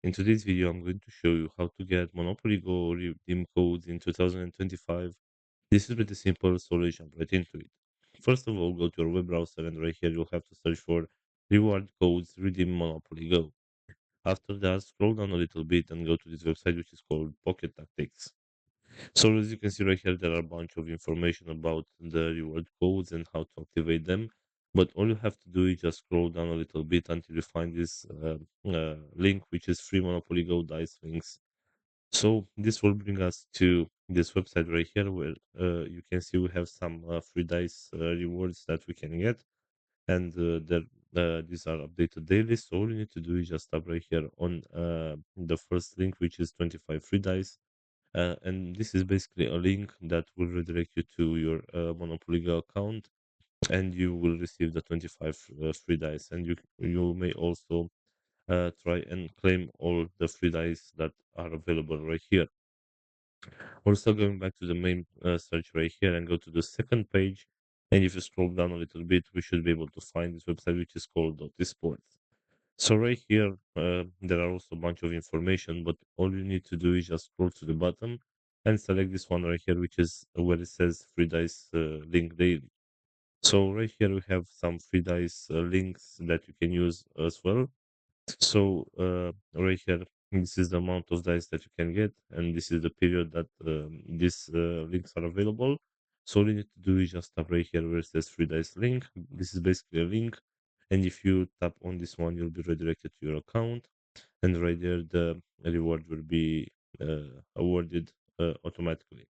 In today's video, I'm going to show you how to get monopolygo redeem codes in 2025. This is pretty simple, so let's jump right into it. First of all, go to your web browser and right here you'll have to search for reward codes redeem monopolygo. After that, scroll down a little bit and go to this website which is called Pocket Tactics. So as you can see right here, there are a bunch of information about the reward codes and how to activate them. But all you have to do is just scroll down a little bit until you find this link, which is free Monopoly Go dice links. So this will bring us to this website right here, where you can see we have some free dice rewards that we can get, and these are updated daily. So all you need to do is just tap right here on the first link, which is 25 free dice and this is basically a link that will redirect you to your Monopoly Go account, and you will receive the 25 free dice. And you may also try and claim all the free dice that are available right here. Also, going back to the main search right here and go to the second page, and if you scroll down a little bit, we should be able to find this website, which is called Sports. So right here, there are also a bunch of information, but all you need to do is just scroll to the bottom and select this one right here, which is where it says free dice link daily. So right here we have some free dice links that you can use as well. So right here, this is the amount of dice that you can get, and this is the period that these links are available. So all you need to do is just tap right here where it says free dice link. This is basically a link, and if you tap on this one, you'll be redirected to your account, and right there the reward will be awarded automatically.